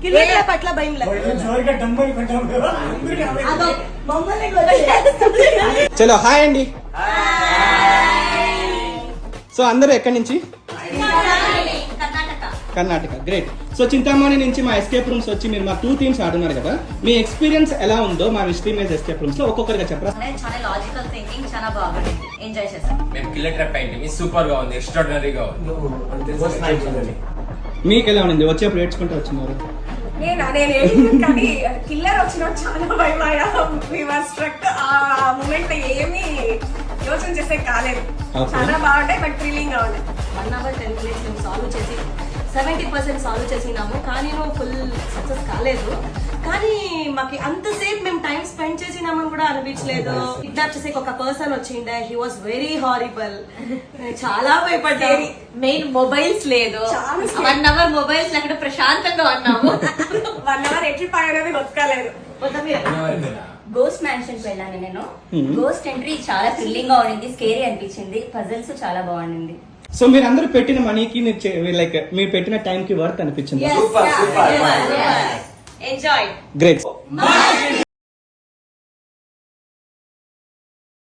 Killer trap అట్లా భయం లేదు. చలో హాయ్ అండి. సో అందరూ ఎక్కడి నుంచి? కర్ణాటక. గ్రేట్. సో చింతామణి నుంచి మా ఎస్కేప్ రూమ్స్ వచ్చి మీరు మా 2 థీమ్స్ ఆడున్నారు కదా, మీ ఎక్స్పీరియన్స్ ఎలా ఉందో మా మిస్టరీ మేజ్ ఎస్కేప్ రూమ్స్ లో ఒక్కొక్కరిగా చెప్పరా? చాలా లాజికల్ థింకింగ్, చాలా బాగుంది, ఎంజాయ్ చేశాం. మేము కిల్లర్ ట్రాప్ అయింది, సూపర్ గా ఉంది, ఎక్స్ట్రాడినరీగా ఉంది. మీకు ఎలా ఉంది? వచ్చేప్పుడు ఏడ్చుకుంటూ వచ్చినారు? నేను కానీ కిల్లర్ వచ్చిన చాలా భయం స్ట్రక్. ఆ మూమెంట్ ఏమి యోచన చేసే కాలేదు. చాలా బాగుంటాయి బట్ థ్రిల్లింగ్ గా ఉంది. 1 hour 10 minutes మేము సాల్వ్ చేసి 70% సాల్వ్ చేసినాము, కానీ ఫుల్ సక్సెస్ కాలేదు. కానీ మాకు అంతసేపు మేము టైం స్పెండ్ చేసినామని కూడా అనిపించలేదు. కిడ్నాప్ చేసే ఒక పర్సన్ వచ్చిండే, హీ వాస్ వెరీ హారిబుల్. చాలా భయపడ్డారు. మెయిన్ మొబైల్స్ లేదు, 1 hour మొబైల్స్ లేకుండా ప్రశాంతంగా ఉన్నాము. 1 hour ఎట్లా పడేది బతకలేదు. గోస్ట్ మ్యాన్షన్ కి వెళ్ళాను నేను. గోస్ట్ ఎంట్రీ చాలా థ్రిల్లింగ్ గా ఉండింది, స్కేరీ అనిపించింది, పజిల్స్ చాలా బాగుండింది. సో మీరు అందరూ పెట్టిన మనీకి లైక్ మీరు పెట్టిన టైం కి వర్త్ అనిపించింది? ఎంజాయ్. గ్రేట్.